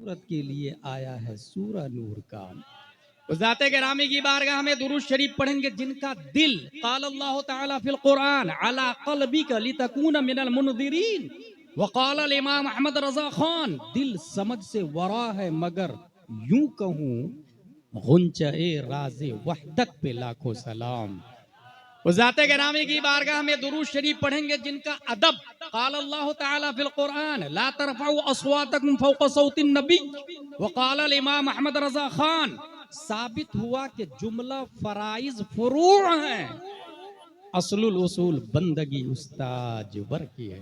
सूरत के लिए आया है सूरह नूर का। उस ज़ाते गिरामी की बारगाह में दुरूद शरीफ पढ़ेंगे जिनका दिल क़ाल अल्लाह तआला फिल कुरान अला क़ल्बिका लितकूना मिनल मुनज़िरीन व क़ाल अल इमाम अहमद रज़ा खान, दिल समझ से वरा है मगर यूं कहूं गुंचे राज़े वहदत पे लाखों सलाम। उस ज़ाते गिरामी की बारगाह में दुरूद शरीफ पढ़ेंगे जिनका अदब क़ाल अल्लाह तआला फिल कुरान ला तरफ़उ अस्वातकुम फ़ौक़ सौतिन नबी व क़ाल अल इमाम अहमद रज़ा खान, साबित हुआ कि जुमला फराइज फुरू हैं, असलुल उसूल बंदगी उस्ताज वर की है।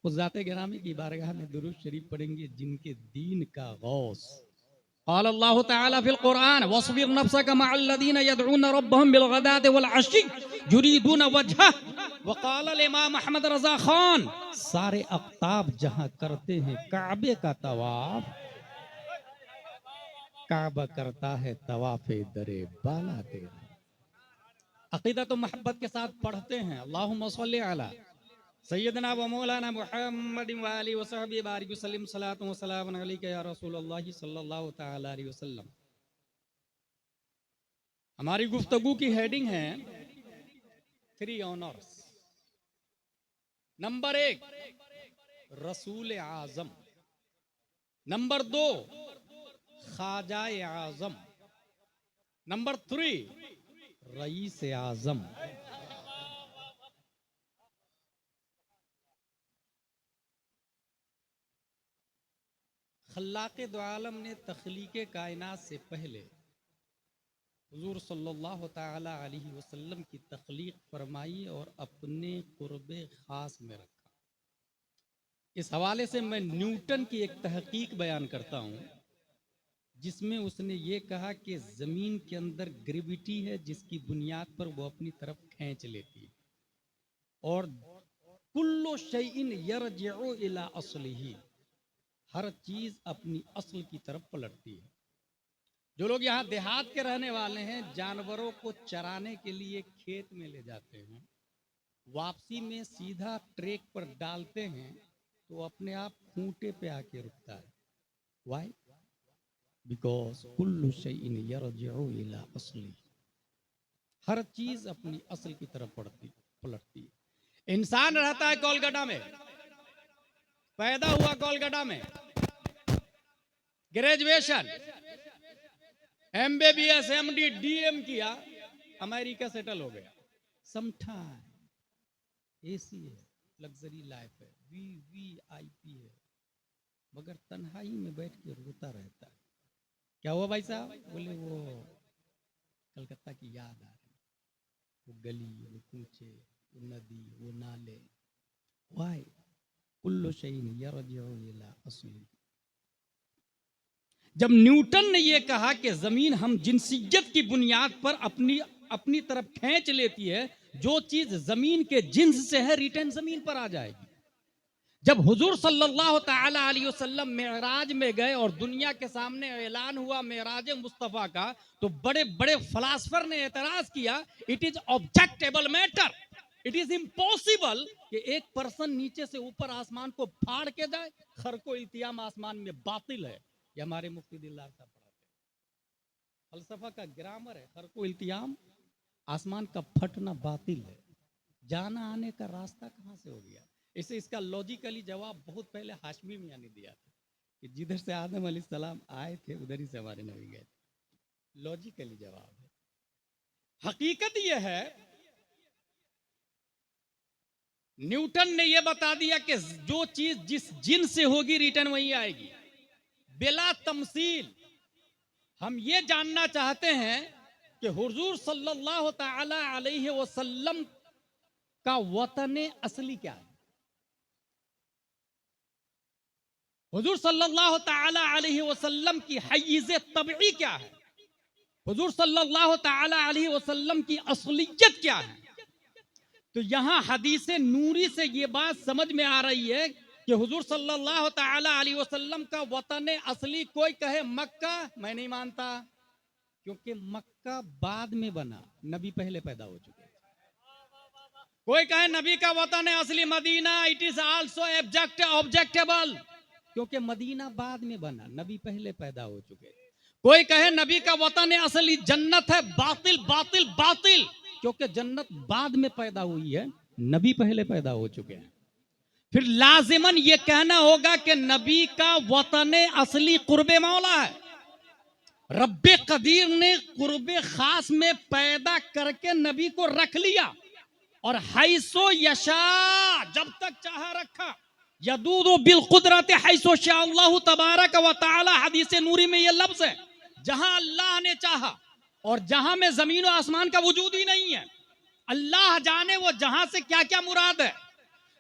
उस ज़ाते गिरामी की बारगाह में दुरूद शरीफ पढ़ेंगे जिनके दीन का गौस क़ाल अल्लाह तआला फिल कुरान वस्बिर नफ्सक मअल्लज़ीना यदऊन रब्बहुम बिल गदाति वल अशी युरीदून वजह व क़ाल अल इमाम अहमद रज़ा खान, सारे अक़ताब जहां करते हैं काबे का तवाफ, काबा करता है तवाफ़े दरे बाला तेरा। अक़ीदा तो मोहब्बत के साथ पढ़ते हैं अल्लाहुम्मा सल्लि अला सय्यदना व मौलाना मुहम्मद व आलिहि व सहबिहि बारिक वसल्लम सलातु व सलामुन अलैका या रसूलल्लाह सल्लल्लाहु तआला अलैहि वसल्लम। हमारी गुफ्तगू की हेडिंग है 3 ऑनर्स। नंबर 1 रसूल आजम, नंबर 2 ख्वाजा आजम, नंबर 3 रईस आजम। खल्लाक़े दो आलम ने तख्लीक़े कायनात से पहले हुज़ूर सल्लल्लाहु ताला अलैहि वसल्लम की तख्लीक़ फरमाई और अपने क़ुर्बे ख़ास में रखा। इस हवाले से मैं न्यूटन की एक तहक़ीक़ बयान करता हूँ जिसमें उसने ये कहा कि ज़मीन के अंदर ग्रेविटी है जिसकी बुनियाद पर वो अपनी तरफ खींच लेती है और कुल्लु शैइन यरजिउ इला अस्लिही, हर चीज अपनी असल की तरफ पलटती है। जो लोग यहाँ देहात के रहने वाले हैं जानवरों को चराने के लिए खेत में ले जाते हैं, वापसी में सीधा ट्रैक पर डालते हैं तो अपने आप खूंटे पे आके रुकता है। वाई? बिकॉज कुल्लु शैइन यरजिउ इला असली, हर चीज अपनी असल की तरफ पलटती है। इंसान रहता है कोलकाता में, पैदा हुआ कोलकाता में, ग्रेजुएशन MBBS MD DM किया, अमेरिका सेटल हो गया। समटाइम एसी है, लग्जरी लाइफ है, VVIP है, मगर तन्हाई में बैठ के रोता रहता है। क्या हुआ भाई साहब? बोले वो कलकत्ता की याद आ रही, वो गली, वो कूचे, वो नदी, वो नाले। वाई? कुल्लु शैइन यरजिउ इला असली। जब न्यूटन ने यह कहा कि जमीन हम जिनसियत की बुनियाद पर अपनी तरफ खींच लेती है, जो चीज जमीन के जिन्स से है रिटर्न जमीन पर आ जाएगी। जब हुजूर सल्लल्लाहु ताला अलैहि वसल्लम मेराज में गए और दुनिया के सामने ऐलान हुआ मेराज मुस्तफा का, तो बड़े बड़े फलासफर ने एतराज किया, it is objectable matter, it is impossible कि एक पर्सन नीचे से ऊपर आसमान को फाड़ के जाए। खरको इल्तियाम आसमान में बातिल है। ये हमारे मुफ्ती दिलदार साहब पढ़ाते हैं, फलसफा का ग्रामर है। खरको इल्तियाम आसमान का फटना बातिल है। जाना आने का रास्ता कहां से हो गया? इसे इसका लॉजिकली जवाब बहुत पहले हाशमी मियां ने दिया था कि जिधर से आदम अलैहिस्सलाम आए थे उधर ही से हमारे नबी गए थे। लॉजिकली जवाब है। हकीकत यह है, न्यूटन ने यह बता दिया कि जो चीज जिस जिन से होगी रिटर्न वही आएगी, बिला तमसील। हम ये जानना चाहते हैं कि हुजूर सल्लल्लाहु ताला अलैहि वसल्लम का वतन असली क्या है? हुजूर सल्लल्लाहु ताला अलैहि वसल्लम की हय्यिज़े तबई क्या है? हुजूर सल्लल्लाहु ताला अलैहि वसल्लम की असलियत क्या है? तो यहां हदीस नूरी से ये बात समझ में आ रही है कि हुजूर सल्लल्लाहु ताला अलैहि वसल्लम का वतन असली, कोई कहे मक्का, मैं नहीं मानता, क्योंकि मक्का बाद में बना, नबी पहले पैदा हो चुके। कोई कहे नबी का वतन असली मदीना, इट इज आल्सो ऑब्जेक्टेबल, क्योंकि मदीना बाद में बना, नबी पहले पैदा हो चुके। कोई कहे नबी का वतन असली जन्नत है, बातिल बातिल बातिल, क्योंकि जन्नत बाद में पैदा हुई है, नबी पहले पैदा हो चुके हैं। फिर लाजिमन ये कहना होगा कि नबी का वतन असली कुर्बे मौला है। रब्बे कदीर ने कुर्बे खास में पैदा करके नबी को रख लिया और हैसो यशा, जब तक चाहा रखा। यदूदो बिल कुदरत हैसो शाह अल्लाह तबारक व तआला, हदीस नूरी में ये लफ्ज है, जहां अल्लाह ने चाहा। और जहां में जमीन और आसमान का वजूद ही नहीं है, अल्लाह जाने वो जहां से क्या क्या मुराद है।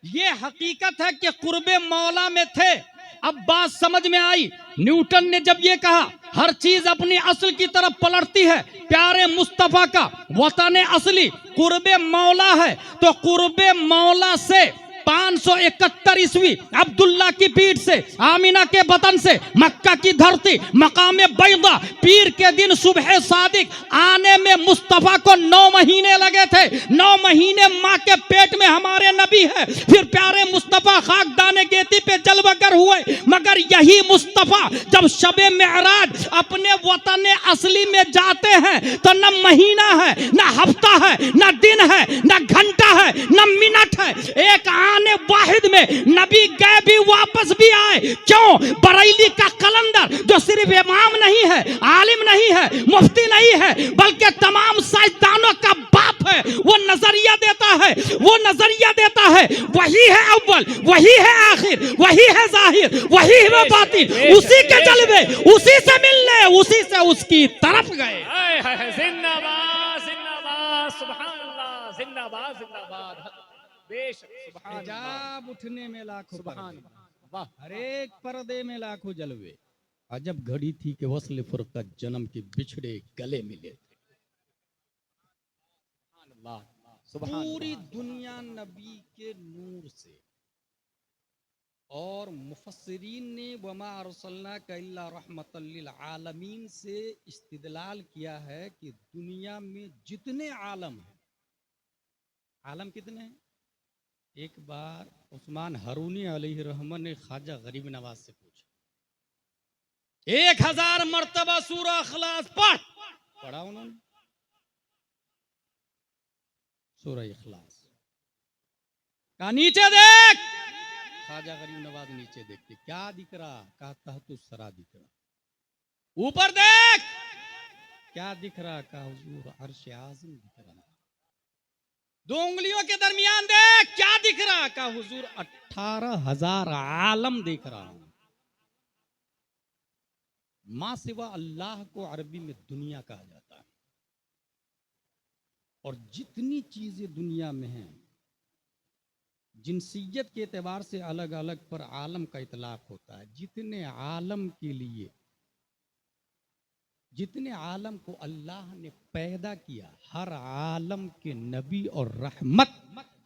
ये हकीकत है कि कुर्बे मौला में थे। अब बात समझ में आई। न्यूटन ने जब ये कहा हर चीज अपनी असल की तरफ पलटती है, प्यारे मुस्तफा का वतन असली कुर्बे मौला है, तो कुर्बे मौला से 571 ईस्वी अब्दुल्ला की पीठ से, आमिना के बतन से, मक्का की धरती मकाम बैदा, पीर के दिन सुबह सादिक आने में मुस्तफा को 9 महीने लगे थे। 9 महीने माँ के पेट में हमारे नबी है। फिर प्यारे मुस्तफा खाकदाने गेती पे जलवगर हुए। मगर यही मुस्तफा जब शबे मेराज अपने वतन असली में जाते हैं तो न महीना है, न हफ्ता है, न दिन है, न घंटा है, न मिनट है, एक आने वाहिद में नबी गए भी वापस भी आए। क्यों? बरेली का कलंदर जो सिर्फ इमाम नहीं है, आलिम नहीं है, मुफ्ती नहीं है, बल्कि तमाम साइंसदानों का बाप है, वो नजरिया देता है, वो नजरिया देता है, वही है अव्वल, वही है आखिर, वही है जाहिर, वही है बातिन, उसी के जलवे, उसी से मिलने, उसी से उसकी तरफ गए। जिंदाबाद जिंदाबाद, सुभान अल्लाह, जिंदाबाद जिंदाबाद, हिजाब उठने में लाखों सुभान पर्दे, वाह, हर एक पर्दे में लाखों जलवे। अजब घड़ी थी कि वस्ल फुरकत जन्म के बिछड़े गले मिले थे। पूरी दुनिया नबी के नूर से। और मुफस्सिरीन ने वमा अरसलनाका इल्ला रहमतल लिल आलमीन से इस्तिदलाल किया है कि दुनिया में जितने आलम हैं, आलम कितने हैं? एक बार उस्मान हारूनी अलैहि रहमत ने ख्वाजा गरीब नवाज से पूछा, 1000 मर्तबा सूरा इखलास पढ़ा उन्होंने, सूरा इखलास का नीचे देख। ख्वाजा गरीब नवाज नीचे देखते, क्या दिख रहा? कहा तहतुस सरा दिख रहा। ऊपर देख, क्या दिख रहा? कहा हुजूर अर्श आज़म दिख रहा। 2 उंगलियों के दरमियान देख, क्या दिख रहा? कहा हुजूर 18,000 आलम दिख रहा हूं। मां सिवा अल्लाह को अरबी में दुनिया कहा जाता है। और जितनी चीजें दुनिया में हैं, जिनसियत के एतबार से अलग अलग पर आलम का इतलाक होता है। जितने आलम के लिए, जितने आलम को अल्लाह ने पैदा किया, हर आलम के नबी और रहमत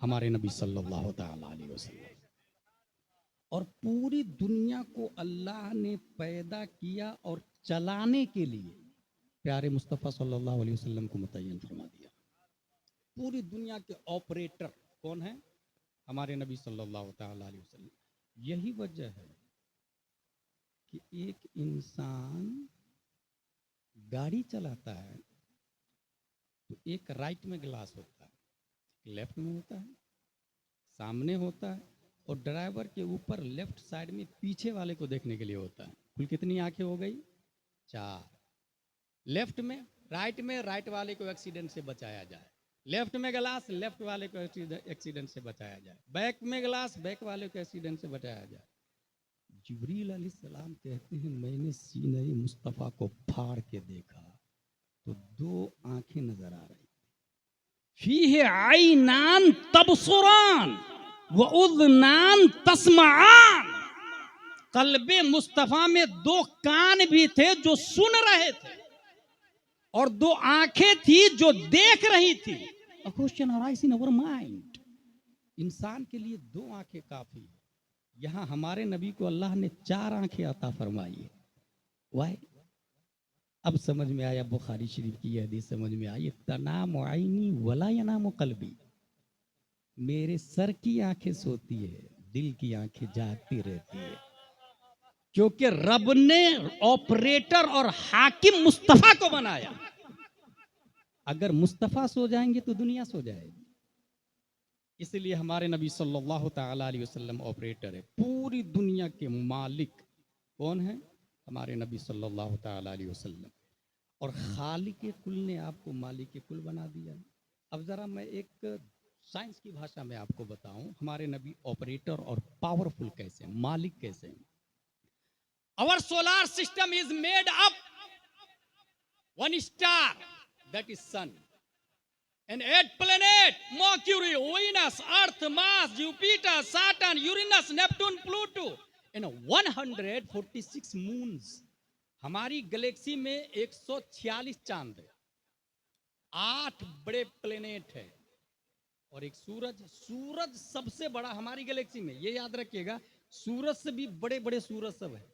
हमारे नबी सल्लल्लाहु अलैहि वसल्लम। और पूरी दुनिया को अल्लाह ने पैदा किया और चलाने के लिए प्यारे मुस्तफ़ा सल्लल्लाहु अलैहि वसल्लम को मुतय्यन फरमा दिया। पूरी दुनिया के ऑपरेटर कौन है? हमारे नबी सल्लल्लाहु अलैहि वसल्लम। यही वजह है कि एक इंसान गाड़ी चलाता है तो एक राइट में ग्लास होता है, लेफ्ट में होता है, सामने होता है, और ड्राइवर के ऊपर लेफ्ट साइड में पीछे वाले को देखने के लिए होता है। कुल कितनी आंखें हो गई? 4। लेफ्ट में, राइट वाले को एक्सीडेंट से बचाया जाए, लेफ्ट में ग्लास, लेफ्ट वाले को एक्सीडेंट से बचाया जाए, बैक में ग्लास, बैक वाले को एक्सीडेंट से बचाया जाए। जिब्रील अलैहिस्सलाम कहते हैं मैंने सीने मुस्तफ़ा को फाड़ के देखा तो 2 आंखें नजर आ रही, फीहे आइनान तबसुरान व उज़नान तस्माआन। कल्बे मुस्तफ़ा में 2 कान भी थे जो सुन रहे थे, और 2 आंखें थी जो देख रही थी। A question arises in our mind. इंसान के लिए 2 आंखें काफी है। यहाँ हमारे नबी को अल्लाह ने 4 आंखें अता फरमाई है। वाई? अब समझ में आया, बुखारी शरीफ की यह हदीस समझ में आई, तनाम आईनी वला यनाम कल्बी। मेरे सर की आंखें सोती है, दिल की आंखें जागती रहती है। क्योंकि रब ने ऑपरेटर और हाकिम मुस्तफा को बनाया। अगर मुस्तफा सो जाएंगे तो दुनिया सो जाएगी। इसलिए हमारे नबी सल्लल्लाहु ताला अलैहि वसल्लम ऑपरेटर है। पूरी दुनिया के मालिक कौन है? हमारे नबी सल्लल्लाहु ताला अलैहि वसल्लम। और खालिक कुल ने आपको मालिक कुल बना दिया। अब जरा मैं एक साइंस की भाषा में आपको बताऊं, हमारे नबी ऑपरेटर और पावरफुल कैसे, मालिक कैसे हैं। Our solar system is made up one star, that is sun, and 8 planets: Mercury, Venus, Earth, Mars, Jupiter, Saturn, Uranus, Neptune, Pluto, and 146 moons. हमारी गैलेक्सी में 146 चांद है, 8 बड़े प्लेनेट है और एक सूरज। सूरज सबसे बड़ा हमारी गैलेक्सी में, ये याद रखिएगा। सूरज से भी बड़े बड़े सूरज सब है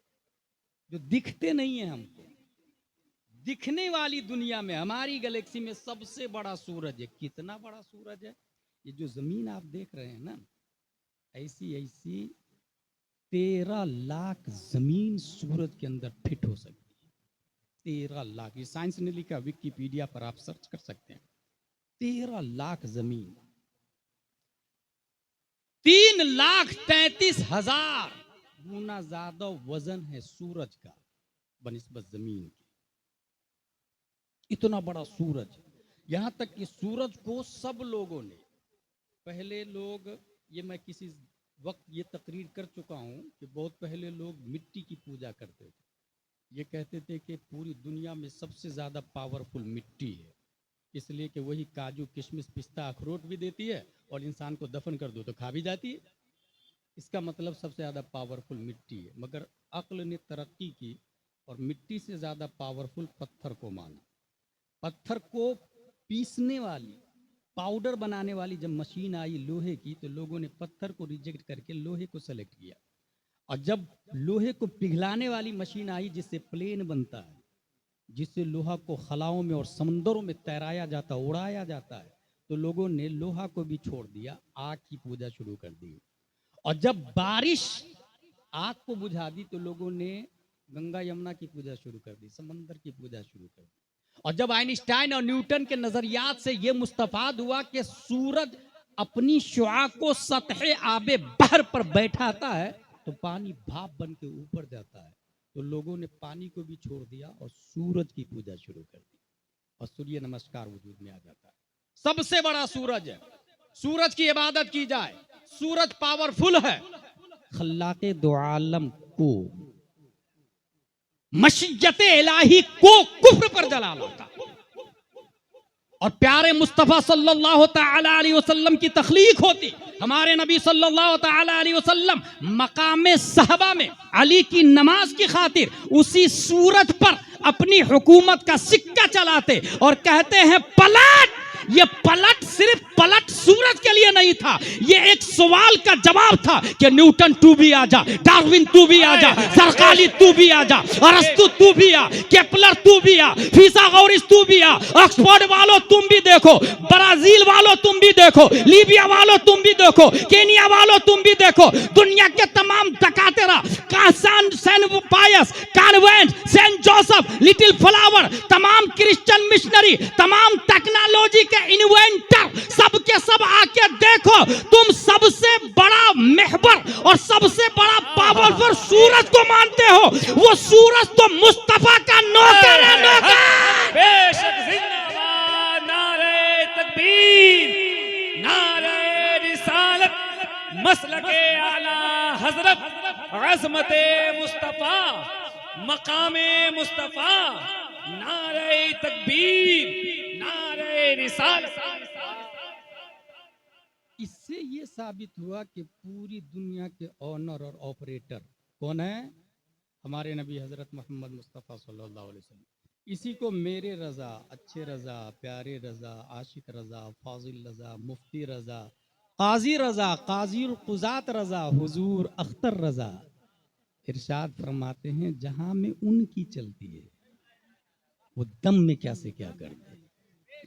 जो दिखते नहीं है हमको। दिखने वाली दुनिया में हमारी गैलेक्सी में सबसे बड़ा सूरज है। कितना बड़ा सूरज है? ये जो जमीन आप देख रहे हैं ना, ऐसी ऐसी 13 लाख जमीन सूरज के अंदर फिट हो सकती है। 13 लाख, ये साइंस ने लिखा, विकिपीडिया पर आप सर्च कर सकते हैं। 13 लाख जमीन, 3,33,000 गुना ज्यादा वजन है सूरज का बनिस्बत जमीन की। इतना बड़ा सूरज। यहां तक कि सूरज को सब लोगों ने, पहले लोग, ये मैं किसी वक्त ये तकरीर कर चुका हूं कि बहुत पहले लोग मिट्टी की पूजा करते थे। ये कहते थे कि पूरी दुनिया में सबसे ज्यादा पावरफुल मिट्टी है, इसलिए कि वही काजू किशमिश पिस्ता अखरोट भी देती है और इंसान को दफन कर दो तो खा भी जाती है। इसका मतलब सबसे ज़्यादा पावरफुल मिट्टी है। मगर अक्ल ने तरक्की की और मिट्टी से ज़्यादा पावरफुल पत्थर को माना। पत्थर को पीसने वाली, पाउडर बनाने वाली जब मशीन आई लोहे की, तो लोगों ने पत्थर को रिजेक्ट करके लोहे को सेलेक्ट किया। और जब लोहे को पिघलाने वाली मशीन आई जिससे प्लेन बनता है, जिससे लोहा को खलाओं में और समंदरों में तैराया जाता, उड़ाया जाता है, तो लोगों ने लोहा को भी छोड़ दिया, आग की पूजा शुरू कर दी। और जब बारिश आग को बुझा दी तो लोगों ने गंगा यमुना की पूजा शुरू कर दी, समंदर की पूजा शुरू कर दी। और जब आइंस्टाइन और न्यूटन के नजरियात से यह मुस्तफाद हुआ कि सूरज अपनी शुआ को सतह आबे बहर पर बैठाता है तो पानी भाप बन के ऊपर जाता है, तो लोगों ने पानी को भी छोड़ दिया और सूरज की पूजा शुरू कर दी और सूर्य नमस्कार वजूद में आ जाता है। सबसे बड़ा सूरज है, सूरज की इबादत की जाए। सूरज पावरफुल है। खल्लाके दो आलम को, मशियत इलाही को कुफ्र पर जला लाता और प्यारे मुस्तफा सल्लल्लाहु ताला अलैहि वसल्लम की तख्लीक होती। हमारे नबी सल्लल्लाहु ताला अलैहि वसल्लम मकामे सहबा में अली की नमाज की खातिर उसी सूरज पर अपनी हुकूमत का सिक्का चलाते और कहते हैं पलट। ये पलट सिर्फ पलट सूरज के लिए नहीं था, ये एक सवाल का जवाब था कि न्यूटन तू भी आ जा, डार्विन तू भी आ जा, सरकाली तू भी आ जा, अरस्तु तू भी आ, केपलर तू भी आ, फिसागोरस तू भी आ, ऑक्सफोर्ड वालों तुम भी देखो, ब्राजील वालों तुम भी देखो, लीबिया वालों तुम भी देखो, केनिया वालों तुम भी देखो। दुनिया के तमाम दकातेरा, Saint Pius Convent, Saint Joseph, Little Flower, तमाम क्रिश्चियन मिशनरी, तमाम टेक्नोलॉजी के इन्वेंटर, सब के सब आके देखो, तुम सबसे बड़ा महबर और सबसे बड़ा पावरफुल सूरज को मानते हो। वो सूरज तो मुस्तफा का नौकर है, नौकर। बेशक जिंदाबाद, नारे तकबीर, नारे रिसालत, मसलके आला हजरत, अज़मते मुस्तफा, मकामे मुस्तफा, नारे तकबीर, नारे रिसालत। इससे ये साबित हुआ कि पूरी दुनिया के ऑनर और ऑपरेटर कौन है? हमारे नबी हजरत मोहम्मद मुस्तफ़ा सल्लल्लाहु अलैहि वसल्लम। इसी को मेरे रज़ा, अच्छे रज़ा, प्यारे रज़ा, आशिक रज़ा, फाजिल रज़ा, मुफ्ती रज़ा, काजी रज़ा, काजील कुज़ात रज़ा, हुजूर अख्तर रज़ा इरशाद फरमाते हैं, जहां में उनकी चलती है वो दम में क्या से क्या कर दे,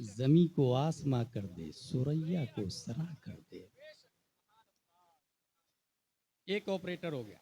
जमी को आसमां कर दे, सुरैया को सरा कर दे। एक ऑपरेटर हो गया।